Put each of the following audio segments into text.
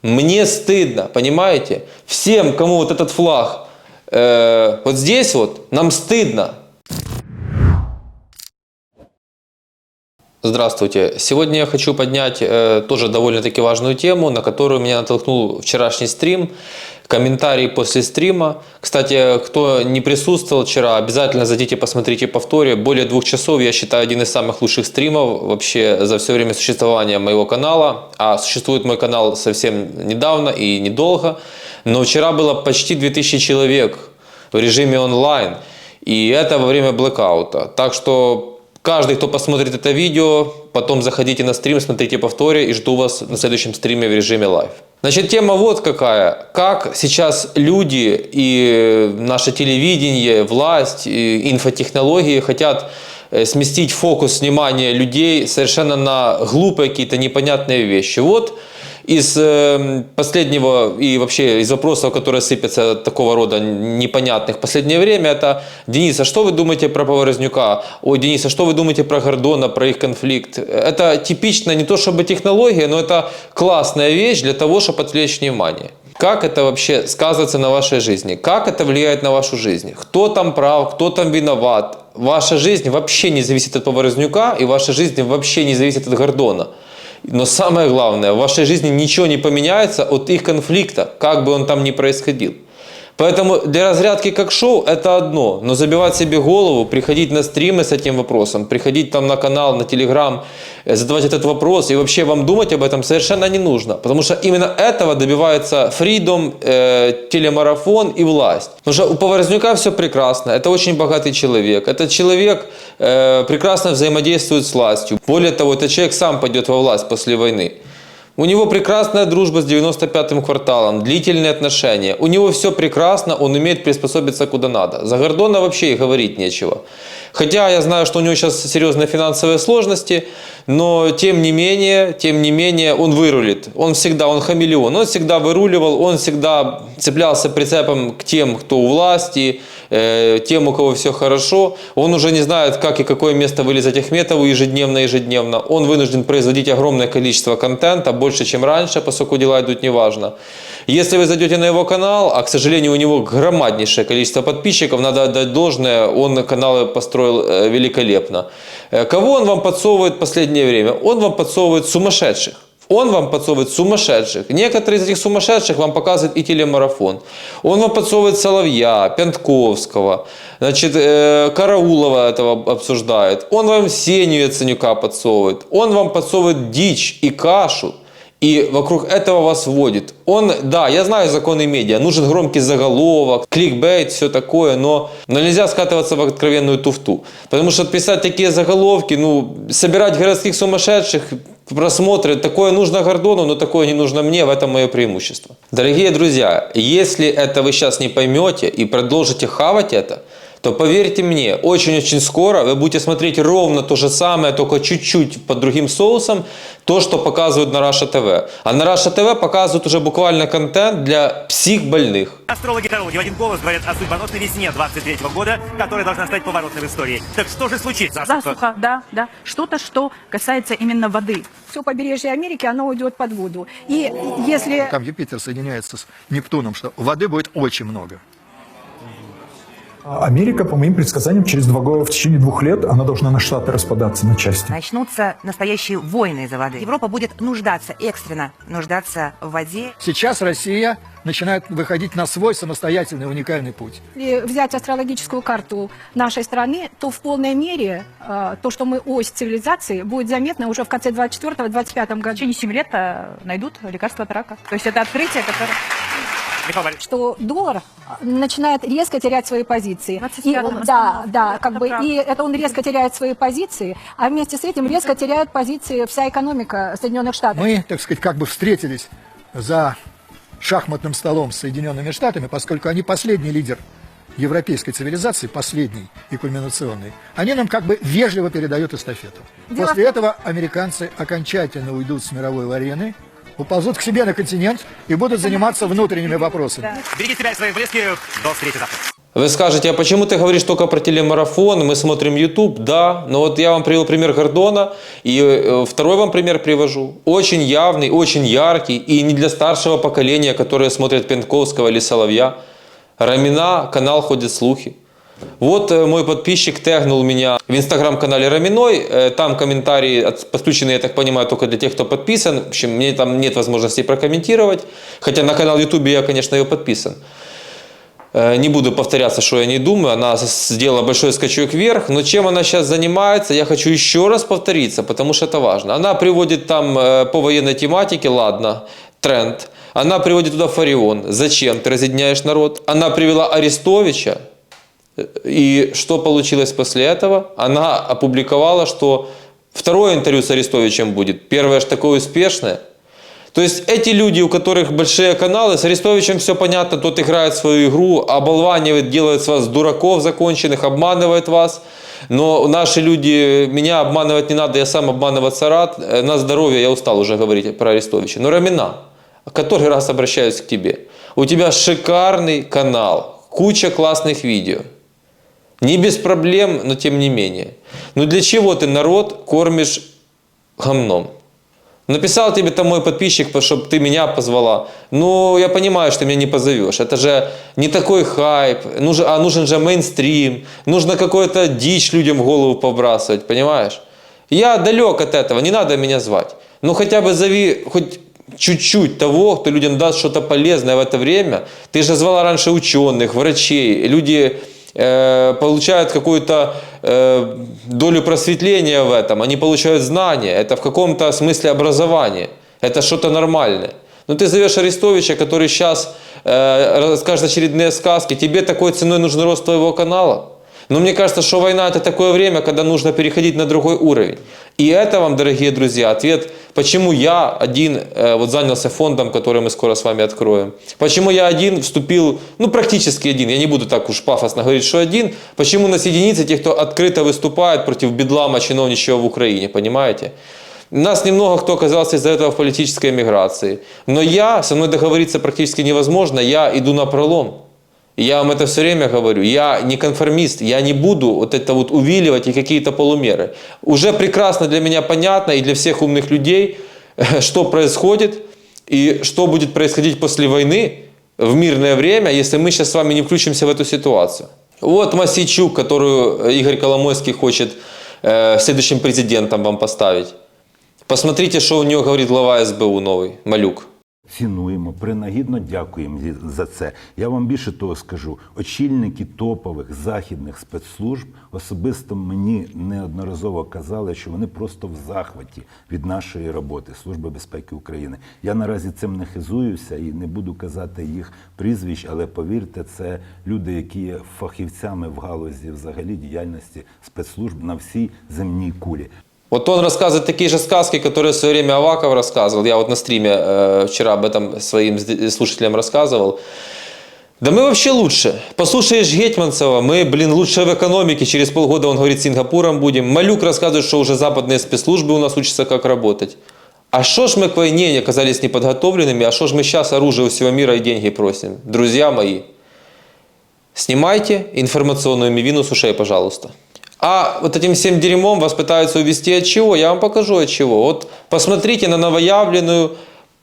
Мне стыдно, понимаете? Всем, кому вот этот флаг вот здесь вот, нам стыдно. Здравствуйте. Сегодня я хочу поднять тоже довольно-таки важную тему, на которую меня натолкнул вчерашний стрим, комментарии после стрима. Кстати, кто не присутствовал вчера, обязательно зайдите, посмотрите повторе. Более 2 часов, я считаю, один из самых лучших стримов вообще за все время существования моего канала. А существует мой канал совсем недавно и недолго. Но вчера было почти 2000 человек в режиме онлайн. И это во время блэкаута. Так что каждый, кто посмотрит это видео, потом заходите на стрим, смотрите повторе и жду вас на следующем стриме в режиме лайв. Значит, тема вот какая. Как сейчас люди и наше телевидение, власть, и инфотехнологии хотят сместить фокус внимания людей совершенно на глупые какие-то непонятные вещи. Вот из последнего и вообще из вопросов, которые сыпятся такого рода непонятных в последнее время, это: Денис, а что вы думаете про Поворознюка? Ой, Денис, а что вы думаете про Гордона, про их конфликт? Это типично не то чтобы технология, но это классная вещь для того, чтобы отвлечь внимание. Как это вообще сказывается на вашей жизни? Как это влияет на вашу жизнь? Кто там прав, кто там виноват? Ваша жизнь вообще не зависит от Поворознюка, и ваша жизнь вообще не зависит от Гордона. Но самое главное, в вашей жизни ничего не поменяется от их конфликта, как бы он там ни происходил. Поэтому для разрядки как шоу это одно, но забивать себе голову, приходить на стримы с этим вопросом, приходить там на канал, на телеграм, задавать этот вопрос и вообще вам думать об этом совершенно не нужно. Потому что именно этого добивается Freedom, телемарафон и власть. Потому что у Поворознюка все прекрасно, это очень богатый человек, этот человек прекрасно взаимодействует с властью. Более того, этот человек сам пойдет во власть после войны. У него прекрасная дружба с 95-м кварталом, длительные отношения. У него все прекрасно, он умеет приспособиться куда надо. За Гордона вообще и говорить нечего. Хотя я знаю, что у него сейчас серьезные финансовые сложности, но тем не менее он вырулит. Он хамелеон, он всегда выруливал, он всегда цеплялся прицепом к тем, кто у власти, тем, у кого все хорошо. Он уже не знает, как и какое место вылезать Ахметову ежедневно. Он вынужден производить огромное количество контента, больше, чем раньше, поскольку дела идут неважно. Если вы зайдете на его канал, а, к сожалению, у него громаднейшее количество подписчиков, надо отдать должное, он каналы построил великолепно. Кого он вам подсовывает в последнее время? Он вам подсовывает сумасшедших. Он вам подсовывает сумасшедших. Некоторые из этих сумасшедших вам показывает и телемарафон. Он вам подсовывает Соловья, Пентковского, значит, Караулова этого обсуждает. Он вам Сеню Яценюка подсовывает. Он вам подсовывает дичь и кашу. И вокруг этого вас вводит. Да, я знаю законы медиа, нужен громкий заголовок, кликбейт, все такое, но нельзя скатываться в откровенную туфту. Потому что писать такие заголовки, собирать городских сумасшедших, просмотры, такое нужно Гордону, но такое не нужно мне, в этом мое преимущество. Дорогие друзья, если это вы сейчас не поймете и продолжите хавать это, то поверьте мне, очень-очень скоро вы будете смотреть ровно то же самое, только чуть-чуть под другим соусом, то, что показывают на Раша ТВ. А на Раша ТВ показывают уже буквально контент для психбольных. Астрологи-тарологи в один голос говорят о судьбоносной весне 23-го года, которая должна стать поворотной в истории. Так что же случится? Засуха, да. Что-то, что касается именно воды. Все побережье Америки, оно уйдет под воду. И если... Там Юпитер соединяется с Нептуном, что воды будет очень много. Америка, по моим предсказаниям, через в течение 2 лет она должна на штаты распадаться на части. Начнутся настоящие войны из-за воды. Европа будет экстренно нуждаться в воде. Сейчас Россия начинает выходить на свой самостоятельный уникальный путь. Если взять астрологическую карту нашей страны, то в полной мере то, что мы ось цивилизации, будет заметно уже в конце 24-25 году. В течение 7 лет найдут лекарство от рака. То есть это открытие, которое... Что доллар начинает резко терять свои позиции. И это он резко теряет свои позиции, а вместе с этим резко теряет позиции вся экономика Соединенных Штатов. Мы, так сказать, как бы встретились за шахматным столом с Соединенными Штатами, поскольку они последний лидер европейской цивилизации, последний и кульминационный, они нам как бы вежливо передают эстафету. После этого американцы окончательно уйдут с мировой арены, уползут к себе на континент и будут заниматься внутренними вопросами. Берегите себя и своих близких. До встречи завтра. Вы скажете, а почему ты говоришь только про телемарафон, мы смотрим YouTube? Да, но вот я вам привел пример Гордона, и второй вам пример привожу. Очень явный, очень яркий, и не для старшего поколения, которое смотрит Пентковского или Соловья. Рамина, канал «Ходят слухи». Вот мой подписчик тегнул меня в инстаграм-канале Раминой, там комментарии подключены, я так понимаю, только для тех, кто подписан. В общем, мне там нет возможности прокомментировать, хотя на канал YouTube я, конечно, ее подписан. Не буду повторяться, что я не думаю, она сделала большой скачок вверх, но чем она сейчас занимается, я хочу еще раз повториться, потому что это важно. Она приводит там по военной тематике, ладно, тренд. Она приводит туда Фарион. Зачем ты разъединяешь народ? Она привела Арестовича. И что получилось после этого? Она опубликовала, что второе интервью с Арестовичем будет. Первое же такое успешное. То есть эти люди, у которых большие каналы, с Арестовичем все понятно, тот играет свою игру, оболванивает, делает с вас дураков законченных, обманывает вас. Но наши люди, меня обманывать не надо, я сам обманываться рад. На здоровье, я устал уже говорить про Арестовича. Но Рамина, который раз обращаюсь к тебе. У тебя шикарный канал, куча классных видео. Не без проблем, но тем не менее. Но для чего ты народ кормишь гомном? Написал тебе там мой подписчик, чтобы ты меня позвала. Ну, я понимаю, что ты меня не позовешь. Это же не такой хайп, нужен же мейнстрим, нужно какую-то дичь людям в голову побрасывать, понимаешь? Я далек от этого, не надо меня звать. Ну, хотя бы зови хоть чуть-чуть того, кто людям даст что-то полезное в это время. Ты же звала раньше ученых, врачей, люди получают какую-то долю просветления в этом, они получают знания, это в каком-то смысле образование, это что-то нормальное. Но ты зовешь Арестовича, который сейчас расскажет очередные сказки, тебе такой ценой нужен рост твоего канала. Но мне кажется, что война это такое время, когда нужно переходить на другой уровень. И это вам, дорогие друзья, ответ, почему я один вот занялся фондом, который мы скоро с вами откроем. Почему я один вступил, ну практически один, я не буду так уж пафосно говорить, что один. Почему нас единицы, тех, кто открыто выступает против бедлама чиновничьего в Украине, понимаете? Нас немного кто оказался из-за этого в политической эмиграции. Но со мной договориться практически невозможно, я иду на пролом. Я вам это все время говорю, я не конформист, я не буду вот это вот увиливать и какие-то полумеры. Уже прекрасно для меня понятно и для всех умных людей, что происходит и что будет происходить после войны в мирное время, если мы сейчас с вами не включимся в эту ситуацию. Вот Мосейчук, которую Игорь Коломойский хочет следующим президентом вам поставить. Посмотрите, что у него говорит глава СБУ новый, Малюк. Цінуємо, принагідно дякуємо за це. Я вам більше того скажу. Очільники топових західних спецслужб особисто мені неодноразово казали, що вони просто в захваті від нашої роботи, Служби безпеки України. Я наразі цим не хизуюся і не буду казати їх прізвищ, але повірте, це люди, які є фахівцями в галузі взагалі діяльності спецслужб на всій земній кулі. Вот он рассказывает такие же сказки, которые в свое время Аваков рассказывал. Я вот на стриме вчера об этом своим слушателям рассказывал. Да мы вообще лучше. Послушаешь Гетманцева, мы, лучше в экономике. Через полгода он говорит, Сингапуром будем. Малюк рассказывает, что уже западные спецслужбы у нас учатся, как работать. А что ж мы к войне оказались неподготовленными, а что ж мы сейчас оружие у всего мира и деньги просим? Друзья мои, снимайте информационную мивину с ушей, пожалуйста. А вот этим всем дерьмом вас пытаются увести от чего? Я вам покажу от чего. Вот посмотрите на новоявленную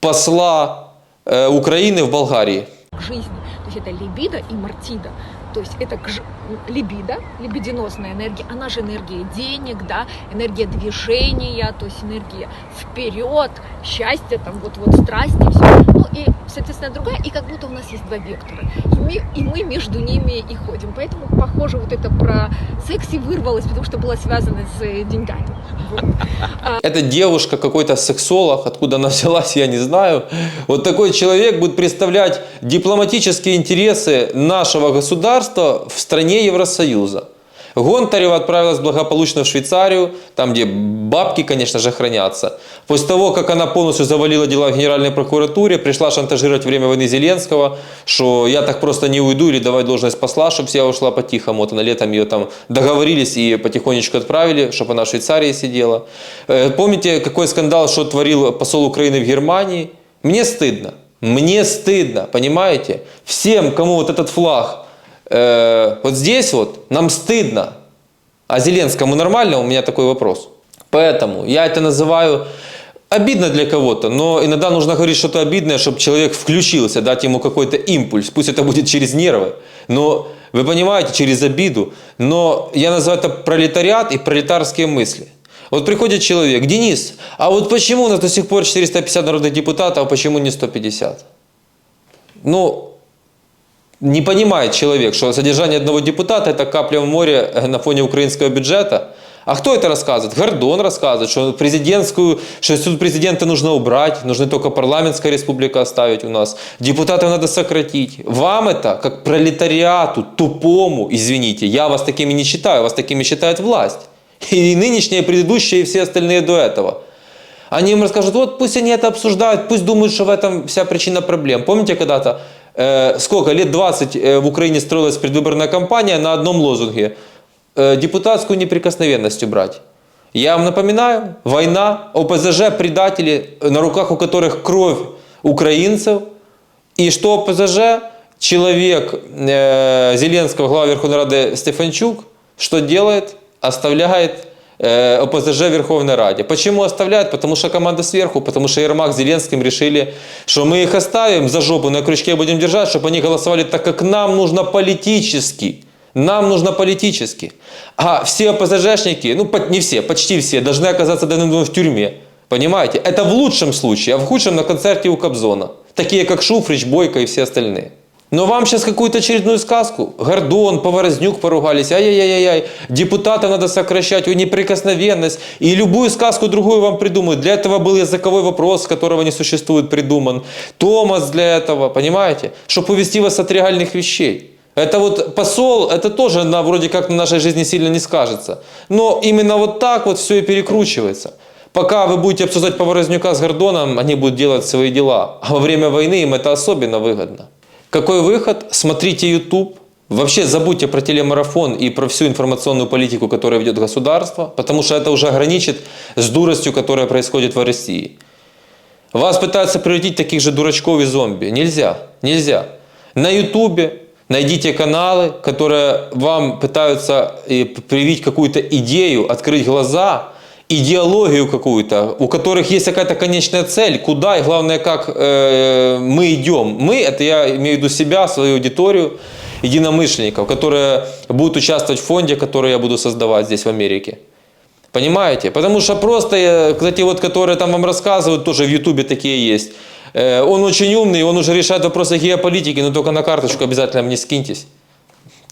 посла Украины в Болгарии. Жизнь, то есть это либидо и мартида. То есть это либидо, либидинозная энергия, она же энергия денег, да, энергия движения, то есть энергия вперед, счастье, там вот страсти, все. Ну и, соответственно, другая, и как будто у нас есть два вектора. И мы между ними и ходим. Поэтому, похоже, вот это про секс и вырвалось, потому что было связано с деньгами. Вот. Эта девушка, какой-то сексолог, откуда она взялась, я не знаю. Вот такой человек будет представлять дипломатические интересы нашего государства в стране Евросоюза. Гонтарева отправилась благополучно в Швейцарию, там, где бабки, конечно же, хранятся. После того, как она полностью завалила дела в Генеральной прокуратуре, пришла шантажировать время войны Зеленского, что я так просто не уйду или давай должность посла, чтобы я ушла по-тихому. Вот она летом ее там договорились и потихонечку отправили, чтобы она в Швейцарии сидела. Помните, какой скандал, что творил посол Украины в Германии? Мне стыдно, понимаете? Всем, кому вот этот флаг Вот здесь вот нам стыдно. А Зеленскому нормально? У меня такой вопрос. Поэтому я это называю обидно для кого-то, но иногда нужно говорить что-то обидное, чтобы человек включился, дать ему какой-то импульс. Пусть это будет через нервы, но вы понимаете, через обиду. Но я называю это пролетариат и пролетарские мысли. Вот приходит человек: Денис, а вот почему у нас до сих пор 450 народных депутатов, а почему не 150? Ну, не понимает человек, что содержание одного депутата – это капля в море на фоне украинского бюджета. А кто это рассказывает? Гордон рассказывает, что что институт президента нужно убрать, нужно только парламентская республика оставить у нас. Депутатов надо сократить. Вам это, как пролетариату, тупому, извините, я вас такими не считаю, вас такими считает власть. И нынешние, и предыдущие, и все остальные до этого. Они им расскажут: вот пусть они это обсуждают, пусть думают, что в этом вся причина проблем. Помните, когда-то, сколько, лет 20 в Украине строилась предвыборная кампания на одном лозунге: депутатскую неприкосновенность убрать. Я вам напоминаю, война, ОПЗЖ, предатели, на руках у которых кровь украинцев. И что ОПЗЖ? Человек Зеленского, глава Верховной Рады Стефанчук, что делает? Оставляет ОПЗЖ в Верховной Раде. Почему оставляют? Потому что команда сверху, потому что Ермак с Зеленским решили, что мы их оставим за жопу, на крючке будем держать, чтобы они голосовали так, как нам нужно политически. Нам нужно политически. А все ОПЗЖшники, ну не все, почти все, должны оказаться давным-давно в тюрьме. Понимаете? Это в лучшем случае, а в худшем на концерте у Кобзона. Такие как Шуфрич, Бойко и все остальные. Но вам сейчас какую-то очередную сказку. Гордон, Поворознюк поругались. Ай-яй-яй-яй. Депутата надо сокращать, неприкосновенность. И любую сказку другую вам придумают. Для этого был языковой вопрос, которого не существует, придуман. Томас для этого, понимаете? Чтобы увести вас от реальных вещей. Это вот посол, это тоже вроде как на нашей жизни сильно не скажется. Но именно вот так вот все и перекручивается. Пока вы будете обсуждать Поворознюка с Гордоном, они будут делать свои дела. А во время войны им это особенно выгодно. Какой выход? Смотрите YouTube. Вообще забудьте про телемарафон и про всю информационную политику, которую ведет государство, потому что это уже граничит с дуростью, которая происходит в России. Вас пытаются превратить в таких же дурачков и зомби. Нельзя. Нельзя. На YouTube найдите каналы, которые вам пытаются привить какую-то идею, открыть глаза, идеологию какую-то, у которых есть какая-то конечная цель, куда и главное, как мы идем. Мы, это я имею в виду себя, свою аудиторию, единомышленников, которые будут участвовать в фонде, который я буду создавать здесь в Америке. Понимаете? Потому что просто, кстати, вот которые там вам рассказывают, тоже в Ютубе такие есть. Он очень умный, он уже решает вопросы геополитики, но только на карточку обязательно мне скиньтесь.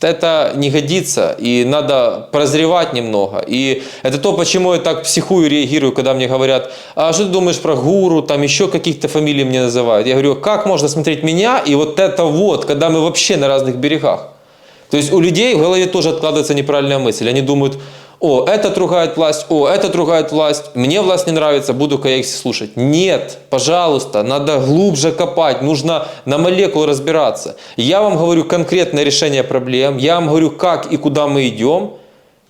Это не годится, и надо прозревать немного. И это то, почему я так психую, реагирую, когда мне говорят: а что ты думаешь про Гуру, там еще каких-то фамилий мне называют. Я говорю: как можно смотреть меня и вот это вот, когда мы вообще на разных берегах. То есть у людей в голове тоже откладывается неправильная мысль. Они думают: о, этот ругает власть, о, этот ругает власть, мне власть не нравится, буду-ка я их слушать. Нет, пожалуйста, надо глубже копать, нужно на молекулы разбираться. Я вам говорю конкретное решение проблем, я вам говорю, как и куда мы идем.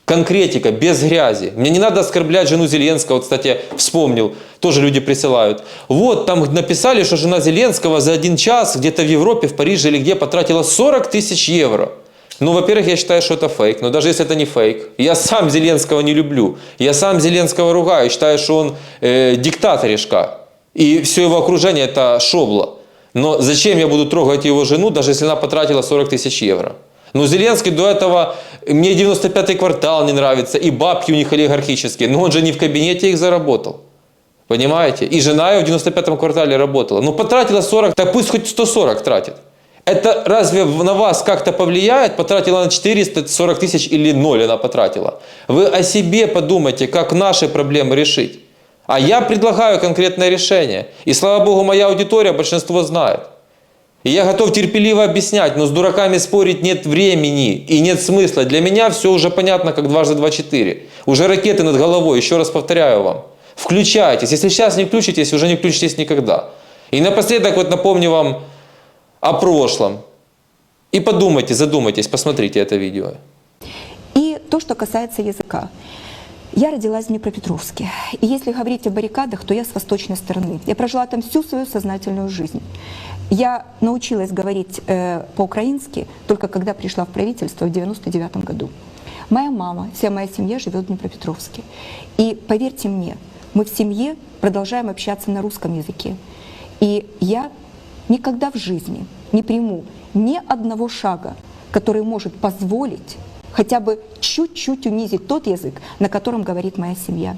Конкретика, без грязи. Мне не надо оскорблять жену Зеленского. Вот, кстати, вспомнил, тоже люди присылают. Вот, там написали, что жена Зеленского за 1 час где-то в Европе, в Париже или где потратила 40 тысяч евро. Ну, во-первых, я считаю, что это фейк, но даже если это не фейк, я сам Зеленского не люблю, я сам Зеленского ругаю, считаю, что он диктаторишка, и все его окружение это шобло. Но зачем я буду трогать его жену, даже если она потратила 40 тысяч евро? Ну, Зеленский до этого, мне 95-й квартал не нравится, и бабки у них олигархические, но он же не в кабинете их заработал. Понимаете? И жена его в 95-м квартале работала. Ну, потратила 40, так пусть хоть 140 тратит. Это разве на вас как-то повлияет? Потратила на 440 тысяч или 0 она потратила? Вы о себе подумайте, как наши проблемы решить. А я предлагаю конкретное решение. И слава богу, моя аудитория большинство знает. И я готов терпеливо объяснять, но с дураками спорить нет времени и нет смысла. Для меня все уже понятно, как 2 × 2 = 4. Уже ракеты над головой, еще раз повторяю вам. Включайтесь. Если сейчас не включитесь, уже не включитесь никогда. И напоследок вот напомню вам о прошлом. И подумайте, задумайтесь, посмотрите это видео. И то, что касается языка. Я родилась в Днепропетровске. И если говорить о баррикадах, то я с восточной стороны. Я прожила там всю свою сознательную жизнь. Я научилась говорить по-украински только когда пришла в правительство в 1999 году. Моя мама, вся моя семья живет в Днепропетровске. И поверьте мне, мы в семье продолжаем общаться на русском языке. И я никогда в жизни не приму ни одного шага, который может позволить хотя бы чуть-чуть унизить тот язык, на котором говорит моя семья.